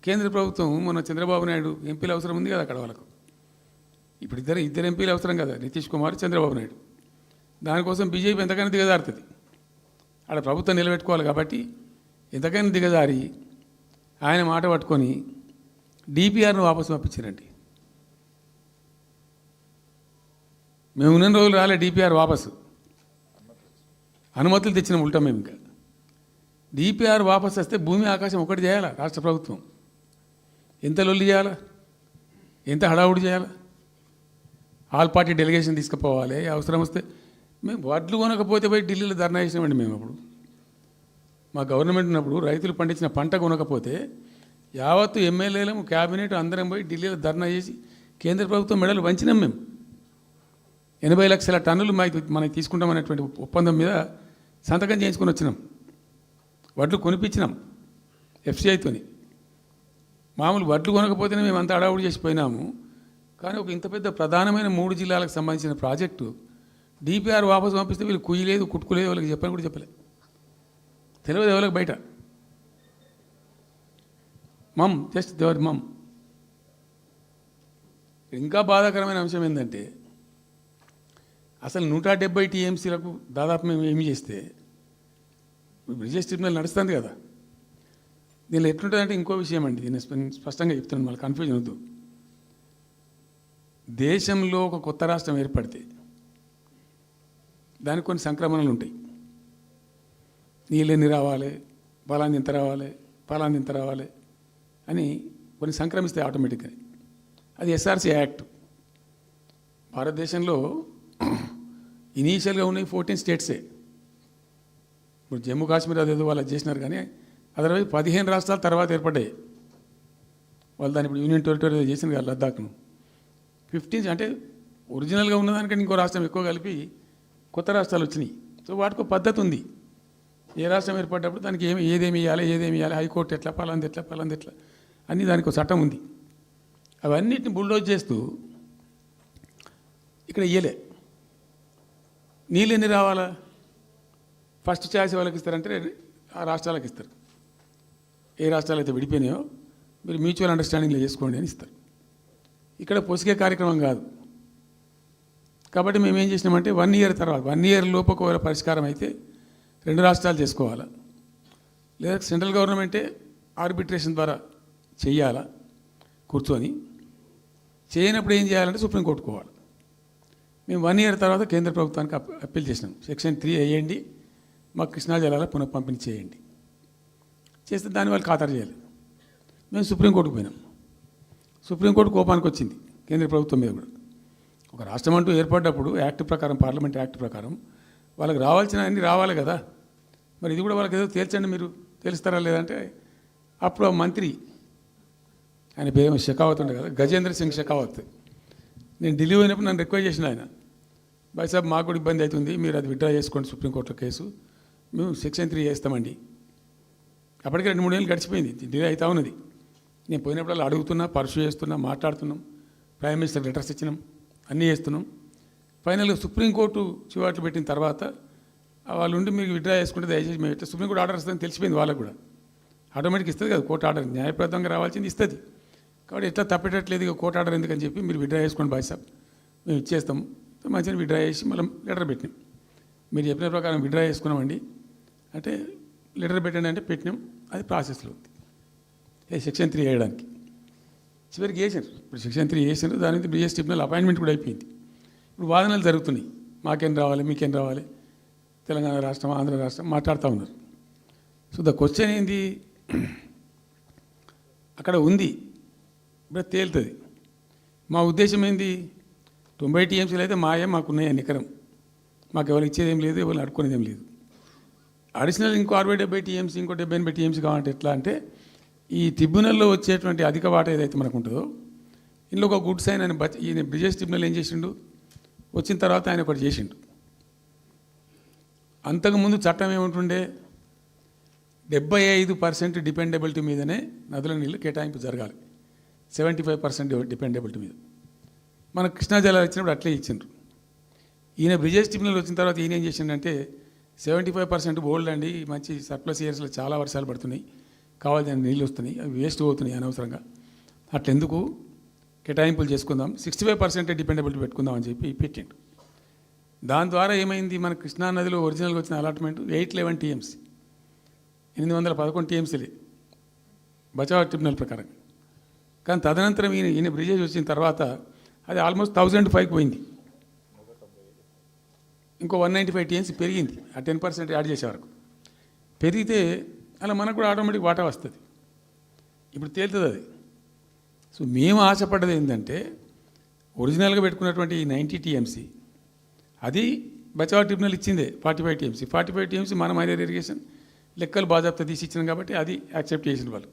కేంద్ర ప్రభుత్వం మన చంద్రబాబు నాయుడు ఎంపీలు అవసరం ఉంది కదా అక్కడ వాళ్ళకు. ఇప్పుడు ఇద్దరు ఎంపీలు అవసరం కదా, నితీష్ కుమార్, చంద్రబాబు నాయుడు. దానికోసం బీజేపీ ఎంతకైనా దిగజారుతుంది. ఆడ ప్రభుత్వం నిలబెట్టుకోవాలి కాబట్టి ఎంతకైనా దిగజారి ఆయన మాట పట్టుకొని డిపిఆర్ను వాపసు పంపించారండి. మేము ఉన్న రోజులు రాలే డిపిఆర్ వాపసు, అనుమతులు తెచ్చిన ఉంటాం మేము. ఇంకా డిపిఆర్ వాపసు వస్తే భూమి ఆకాశం ఒకటి చేయాలా రాష్ట్ర ప్రభుత్వం? ఎంత లొల్లి చేయాలా, ఎంత హడావుడి చేయాలా? ఆల్ పార్టీ డెలిగేషన్ తీసుకుపోవాలి. అవసరం వస్తే మేము వడ్లు కొనకపోతే పోయి ఢిల్లీలో ధర్నా చేసినామండి. మేము అప్పుడు మా గవర్నమెంట్ ఉన్నప్పుడు రైతులు పండించిన పంట కొనకపోతే యావత్తు ఎమ్మెల్యేలము క్యాబినెట్ అందరం పోయి ఢిల్లీలో ధర్నా చేసి కేంద్ర ప్రభుత్వం మెడలు వంచినాం. మేము 80 లక్షల టన్నులు మనకి తీసుకుంటామనేటువంటి ఒప్పందం మీద సంతకం చేయించుకొని వచ్చినాం. వడ్లు కొనిపించినాం ఎఫ్సిఐతోని. మామూలు వడ్లు కొనకపోతేనే మేము అంత అడావుడి చేసిపోయినాము. కానీ ఒక ఇంత పెద్ద ప్రధానమైన 3 జిల్లాలకు సంబంధించిన ప్రాజెక్టు డిపిఆర్ వాపసు పంపిస్తే వీళ్ళు కుయ్యలేదు, కుట్టుకోలేదు, వాళ్ళకి చెప్పని కూడా చెప్పలే. తెలియదు ఎవరికి బయట. జస్ట్ దేవర్ ఇంకా బాధాకరమైన అంశం ఏంటంటే అసలు 170 టీఎంసీలకు దాదాపు మేము ఏమి చేస్తే బ్రిజేష్ ట్రిబ్యునల్ నడుస్తుంది కదా. దీనిలో ఎట్లుంటుందంటే ఇంకో విషయం అండి, నేను స్పష్టంగా చెప్తున్నాను, మళ్ళీ కన్ఫ్యూజన్ వద్దు. దేశంలో ఒక కొత్త రాష్ట్రం ఏర్పడితే దానికి కొన్ని సంక్రమణలు ఉంటాయి. నీళ్ళెన్ని రావాలి, ఫలాంది ఇంత రావాలి, ఫలాంది ఇంత రావాలి అని కొన్ని సంక్రమిస్తాయి ఆటోమేటిక్గా. అది ఎస్ఆర్సీ యాక్ట్. భారతదేశంలో ఇనీషియల్గా ఉన్నాయి 14 స్టేట్సే. ఇప్పుడు జమ్మూ కాశ్మీర్ అదేదో వాళ్ళు చేసినారు, కానీ అదర్వైజ్ 15 రాష్ట్రాల తర్వాత ఏర్పడ్డాయి. వాళ్ళు దాన్ని ఇప్పుడు యూనియన్ టెరిటరీ చేసినారు కదా లద్దాఖ్ను. 15 అంటే ఒరిజినల్గా ఉన్నదానికంటే ఇంకో రాష్ట్రం ఎక్కువ కలిపి కొత్త రాష్ట్రాలు వచ్చినాయి. సో వాటికి పద్ధతి ఉంది. ఏ రాష్ట్రం ఏర్పడ్డప్పుడు దానికి ఏదేమి ఇవ్వాలి, హైకోర్టు ఎట్లా, పలాంది ఎట్లా అన్నీ దానికి ఒక చట్టం ఉంది. అవన్నిటిని బుల్డోజ్ చేస్తూ ఇక్కడ ఇయ్యలే. నీళ్ళు ఎన్ని రావాలా, ఫస్ట్ ఛాయిస్ వాళ్ళకి ఇస్తారంటే ఆ రాష్ట్రాలకు ఇస్తారు. ఏ రాష్ట్రాలు అయితే విడిపోయినాయో మీరు మ్యూచువల్ అండర్స్టాండింగ్లో చేసుకోండి అని ఇస్తారు. ఇక్కడ పొసిగే కార్యక్రమం కాదు. కాబట్టి మేము ఏం చేసినామంటే 1 ఇయర్ తర్వాత 1 ఇయర్ లోపు ఒకవేళ పరిష్కారం అయితే 2 రాష్ట్రాలు చేసుకోవాలా, లేదా సెంట్రల్ గవర్నమెంటే ఆర్బిట్రేషన్ ద్వారా చెయ్యాలా కూర్చొని. చేయనప్పుడు ఏం చేయాలంటే సుప్రీంకోర్టుకు పోవాలి. మేము 1 ఇయర్ తర్వాత కేంద్ర ప్రభుత్వానికి అప్పీల్ చేసినాం. సెక్షన్ 3 వేయండి, మాకు కృష్ణా జలాల పునఃపంపిణీ చేయండి. చేస్తే దాన్ని వాళ్ళు ఖాతరు చేయాలి. మేము సుప్రీంకోర్టుకు పోయినాం. సుప్రీంకోర్టు కోపానికి వచ్చింది కేంద్ర ప్రభుత్వం మీద కూడా. ఒక రాష్ట్రం అంటూ ఏర్పడ్డప్పుడు యాక్ట్ ప్రకారం, పార్లమెంట్ యాక్ట్ ప్రకారం వాళ్ళకి రావాల్సిన అన్నీ రావాలి కదా. మరి ఇది కూడా వాళ్ళకి ఏదో తేల్చండి, మీరు తెలుస్తారా లేదంటే అప్పుడు ఆ మంత్రి, ఆయన పేరు షెకావత్ ఉండే కదా, గజేంద్ర సింగ్ షెకావత్. నేను ఢిల్లీ పోయినప్పుడు నన్ను రిక్వెస్ట్ చేసిన ఆయన, భాయ్ సాబ్ మాకు కూడా ఇబ్బంది అవుతుంది, మీరు అది విత్డ్రా చేసుకోండి సుప్రీంకోర్టులో కేసు, మేము సెక్షన్ 3 చేస్తామండి. అప్పటికే 2-3 ఏళ్ళు గడిచిపోయింది, డిలే అవుతా ఉన్నది. నేను పోయినప్పుడు అలా అడుగుతున్నా, పర్సూ చేస్తున్నా, మాట్లాడుతున్నాం, ప్రైమ్ మినిస్టర్ లెటర్స్ ఇచ్చినాం, అన్నీ చేస్తున్నాం. ఫైనల్గా సుప్రీంకోర్టు చివాట్లు పెట్టిన తర్వాత వాళ్ళు ఉండి మీకు విత్డ్రా చేసుకుంటే దయచేసి మేము ఇట్లా సుప్రీంకోర్టు ఆర్డర్ వస్తుందని తెలిసిపోయింది వాళ్ళకు కూడా. ఆటోమేటిక్ ఇస్తుంది కదా కోర్టు ఆర్డర్, న్యాయప్రదంగా రావాల్సింది ఇస్తుంది. కాబట్టి ఎట్లా తప్పేటట్లేదు ఇక కోర్టు ఆర్డర్ ఎందుకని చెప్పి మీరు విత్డ్రా చేసుకోండి భాయ్ సాబ్, మేము ఇచ్చేస్తాం. మంచిగా విత్డ్రా చేసి మళ్ళీ లెటర్ పెట్టినాం. మీరు చెప్పిన ప్రకారం విత్డ్రా చేసుకున్నామండి అంటే లెటర్ పెట్టండి అంటే పెట్టినాం. అది ప్రాసెస్లో ఉంది సెక్షన్ 3 వేయడానికి. చివరికి వేసారు. ఇప్పుడు సెక్షన్ 3 వేసారు. దాని మీద బ్రిజేష్ ట్రిబ్యునల్ అపాయింట్మెంట్ కూడా అయిపోయింది. ఇప్పుడు వాదనలు జరుగుతున్నాయి, మాకేం రావాలి, మీకేం రావాలి, తెలంగాణ రాష్ట్రం, ఆంధ్ర రాష్ట్రం మాట్లాడుతూ ఉన్నారు. సో ద క్వశ్చన్ ఏంది, అక్కడ ఉంది, ఇప్పుడు తేలుతుంది. మా ఉద్దేశం ఏంది, 90 టీఎంసీలు అయితే మాకున్నాయి నికరం, మాకు ఎవరు ఇచ్చేది ఏం లేదు, ఎవరు అడుక్కునేది ఏం లేదు. అడిషనల్ ఇంకో 60-70 టీఎంసీ, ఇంకో 70-80 టీఎంసీ కావాలంటే ఎట్లా అంటే ఈ ట్రిబ్యునల్లో వచ్చేటువంటి అధిక వాటా ఏదైతే మనకు ఉంటుందో ఇందులో ఒక గుడ్ సైన్ అని ఈయన బ్రిజేష్ ట్రిబ్యునల్ ఏం చేసిండు, వచ్చిన తర్వాత ఆయన ఒకటి చేసిండు. అంతకుముందు చట్టం ఏముంటుండే, 75% డిపెండబిలిటీ మీదనే నదుల నీళ్ళు కేటాయింపు జరగాలి, 75% డిపెండబిలిటీ మీద. మన కృష్ణా జలాలు ఇచ్చినప్పుడు అట్లే ఇచ్చిండ్రు. ఈయన బ్రిజేష్ ట్రిబ్యునల్ వచ్చిన తర్వాత ఈయన ఏం చేసిండంటే 75% బోల్డ్ అండి, మంచి సర్ప్లస్ ఇయర్స్లో చాలా వర్షాలు పడుతున్నాయి, కావాల్సిన నీళ్ళు వస్తున్నాయి, అవి వేస్ట్ అవుతున్నాయి అనవసరంగా. అట్లెందుకు కేటాయింపులు చేసుకుందాం, 65% డిపెండబిలిటీ పెట్టుకుందాం అని చెప్పి పెట్టిండు. దాని ద్వారా ఏమైంది, మన కృష్ణా నదిలో ఒరిజినల్గా వచ్చిన అలాట్మెంట్ 811 టీఎంసీ, 811 టీఎంసీలే బచావ్ ట్రిబ్యునల్ ప్రకారం. కానీ తదనంతరం ఈయన బ్రిజేజ్ వచ్చిన తర్వాత అది ఆల్మోస్ట్ 1005కి పోయింది. ఇంకో 195 టీఎంసీ పెరిగింది, ఆ 10% యాడ్ చేసే వరకు పెరిగితే అలా మనకు కూడా ఆటోమేటిక్ వాటా వస్తుంది. ఇప్పుడు తేలుతుంది అది. సో మేము ఆశపడ్డది ఏంటంటే ఒరిజినల్గా పెట్టుకున్నటువంటి ఈ 90 టీఎంసీ అది బచావ్ ట్రిబ్యునల్ ఇచ్చిందే 45 టీఎంసీ. 45 టీఎంసీ మనం మైనర్ ఇరిగేషన్ లెక్కలు బాజాప్తా తీసి ఇచ్చినాం కాబట్టి అది యాక్సెప్ట్ చేసిన వాళ్ళు.